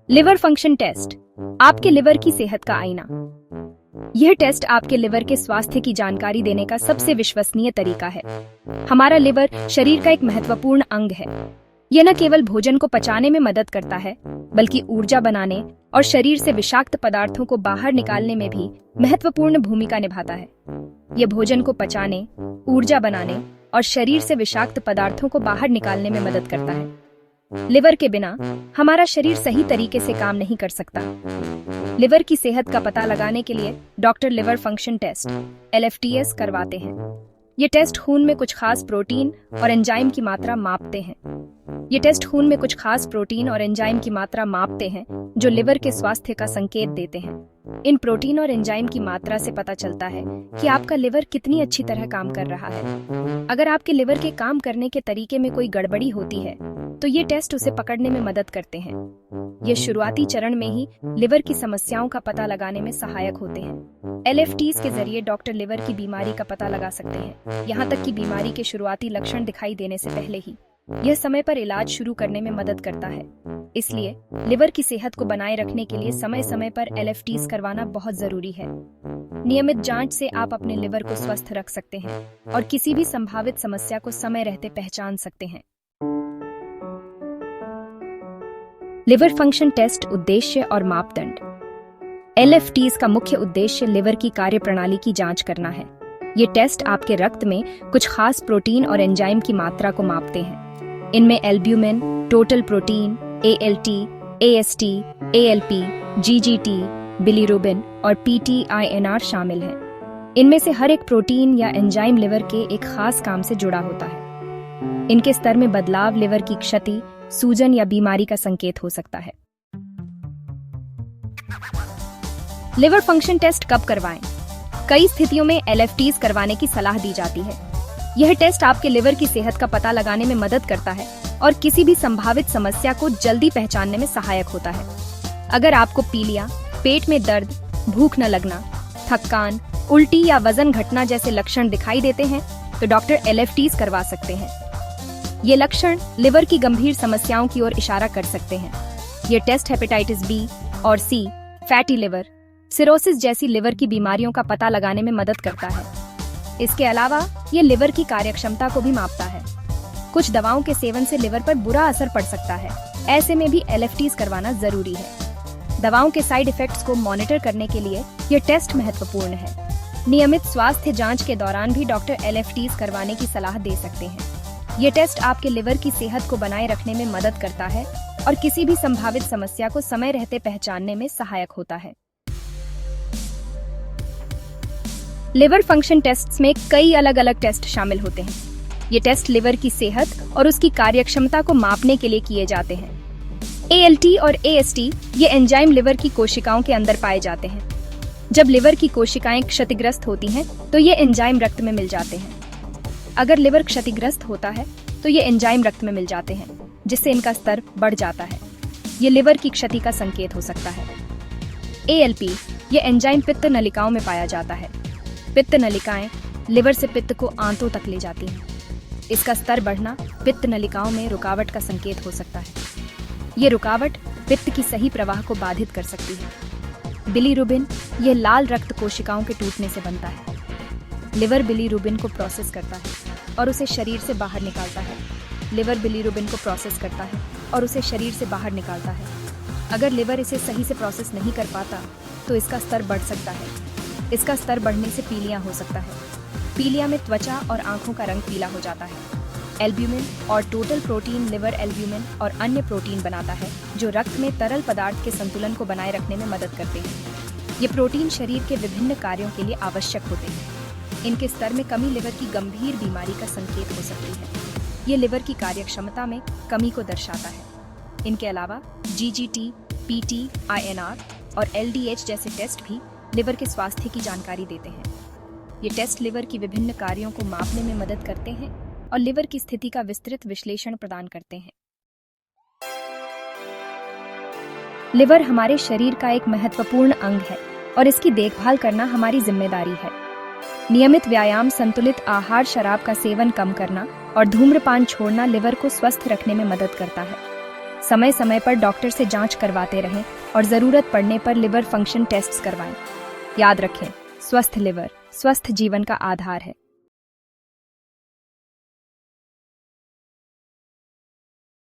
Liver function test, आपके liver की सेहत का आईना। यह टेस्ट आपके लिवर के स्वास्थ्य की जानकारी देने का सबसे विश्वसनीय तरीका है। हमारा लिवर शरीर का एक महत्वपूर्ण अंग है। यह न केवल भोजन को पचाने में मदद करता है, बल्कि ऊर्जा बनाने और शरीर से विषाक्त पदार्थों को बाहर निकालने में भी महत्वपूर्ण भूमिका निभाता है। यह भोजन को पचाने, ऊर्जा बनाने और शरीर से विषाक्त पदार्थों को बाहर निकालने में मदद करता है। लिवर के बिना हमारा शरीर सही तरीके से काम नहीं कर सकता। लिवर की सेहत का पता लगाने के लिए doctor liver function test (LFTS) करवाते हैं। ये टेस्ट खून में कुछ खास प्रोटीन और एंजाइम की मात्रा मापते हैं। जो लिवर के स्वास्थ्य का संकेत देते हैं। इन प्रोटीन और एंजाइम की मात्रा से पता चलता है कि आपका लिवर कितनी अच्छी तरह काम कर रहा है। अगर आपके लिवर के काम करने के तरीके में कोई गड़बड़ी होती है, तो ये टेस्ट उसे पकड़ने में मदद करते हैं। ये शुरुआती चरण में ही लिवर की समस्याओं का पता लगाने में सहायक होते हैं। LFTs के जरिए डॉक्टर लिवर की बीमारी का पता लगा सकते हैं, यहाँ तक कि बीमारी के शुरुआती लक्षण दिखाई देने से पहले ही। यह समय पर इलाज शुरू करने में मदद करता है। इसलिए लिवर की सेहत को बनाए रखने के लिए समय समय पर LFTs करवाना बहुत जरूरी है। नियमित जांच से आप अपने लिवर को स्वस्थ रख सकते हैं और किसी भी संभावित समस्या को समय रहते पहचान सकते हैं। लिवर फंक्शन टेस्ट उद्देश्य और मापदंड। LFTs का मुख्य उद्देश्य लिवर की कार्यप्रणाली की जांच करना है। ये टेस्ट आपके रक्त में कुछ खास प्रोटीन और एंजाइम की मात्रा को मापते हैं। इनमें albumin, total protein, ALT, AST, ALP, GGT, bilirubin और PTINR शामिल हैं। इनमें से हर एक प्रोटीन या एंजाइम लिवर के एक खास काम से जुड़ा होता है। इनके स्तर में बदलाव लिवर की क्षति, सूजन या बीमारी का संकेत हो सकता है। लिवर फंक्शन टेस्ट कब करवाएं? कई स्थितियों में LFTs करवाने की सलाह दी जाती है। यह टेस्ट आपके लिवर की सेहत का पता लगाने में मदद करता है और किसी भी संभावित समस्या को जल्दी पहचानने में सहायक होता है। अगर आपको पीलिया, पेट में दर्द, भूख न लगना, थकान, उल्टी या वजन घटना जैसे लक्षण दिखाई देते हैं, तो डॉक्टर LFTs करवा सकते हैं। ये लक्षण लिवर की गंभीर समस्याओं की ओर इशारा कर सकते हैं। ये टेस्ट हेपेटाइटिस B और C, फैटी लिवर, सिरोसिस जैसी लिवर की बीमारियों का पता लगाने में मदद करता है। इसके अलावा ये लिवर की कार्यक्षमता को भी मापता है। कुछ दवाओं के सेवन से लिवर पर बुरा असर पड़ सकता है। ऐसे में भी LFTs करवाना जरूरी है। दवाओं के साइड इफेक्ट्स को मॉनिटर करने के लिए यह टेस्ट महत्वपूर्ण है। नियमित स्वास्थ्य जांच के दौरान भी डॉक्टर LFTs करवाने की सलाह दे सकते हैं। ये टेस्ट आपके लिवर की सेहत को बनाए रखने में मदद करता है और किसी भी संभावित समस्या को समय रहते पहचानने में सहायक होता है। लिवर फंक्शन टेस्ट्स में कई अलग अलग टेस्ट शामिल होते हैं। ये टेस्ट लिवर की सेहत और उसकी कार्यक्षमता को मापने के लिए किए जाते हैं। ALT और AST ये एंजाइम लिवर की कोशिकाओं के अंदर पाए जाते हैं। जब लिवर की कोशिकाएं क्षतिग्रस्त होती हैं, तो ये एंजाइम रक्त में मिल जाते हैं। अगर लिवर क्षतिग्रस्त होता है, तो ये एंजाइम रक्त में मिल जाते हैं, जिससे इनका स्तर बढ़ जाता है। ये लिवर की क्षति का संकेत हो सकता है। ALP ये एंजाइम पित्त नलिकाओं में पाया जाता है। पित्त नलिकाएं लिवर से पित्त को आंतों तक ले जाती हैं। इसका स्तर बढ़ना पित्त नलिकाओं में रुकावट का संकेत हो सकता है। ये रुकावट पित्त की सही प्रवाह को बाधित कर सकती है। बिलीरुबिन ये लाल रक्त कोशिकाओं के टूटने से बनता है। लिवर बिलीरुबिन को प्रोसेस करता है और उसे शरीर से बाहर निकालता है। अगर लिवर इसे सही से प्रोसेस नहीं कर पाता, तो इसका स्तर बढ़ सकता है। इसका स्तर बढ़ने से पीलिया हो सकता है। पीलिया में त्वचा और आंखों का रंग पीला हो जाता है। एल्ब्यूमिन और टोटल प्रोटीन लिवर एल्ब्यूमिन और अन्य प्रोटीन बनाता है, जो रक्त में तरल पदार्थ के संतुलन को बनाए रखने में मदद करते हैं। ये प्रोटीन शरीर के विभिन्न कार्यों के लिए आवश्यक होते हैं। इनके स्तर में कमी लिवर की गंभीर बीमारी का संकेत हो सकती है। ये लिवर की कार्यक्षमता में कमी को दर्शाता है। इनके अलावा GGT, PTINR और LDH जैसे टेस्ट भी लिवर के स्वास्थ्य की जानकारी देते हैं। ये टेस्ट लिवर की विभिन्न कार्यों को मापने में मदद करते हैं और लिवर की स्थिति का विस्तृत विश्लेषण प्रदान करते हैं। लिवर हमारे शरीर का एक महत्वपूर्ण अंग है और इसकी देखभाल करना हमारी जिम्मेदारी है। नियमित व्यायाम, संतुलित आहार, शराब का सेवन कम करना और धूम्रपान छोड़ना लिवर को स्वस्थ रखने में मदद करता है। समय समय पर डॉक्टर से जांच करवाते रहें और जरूरत पड़ने पर लिवर फंक्शन टेस्ट करवाएं। याद रखें, स्वस्थ लिवर स्वस्थ जीवन का आधार है।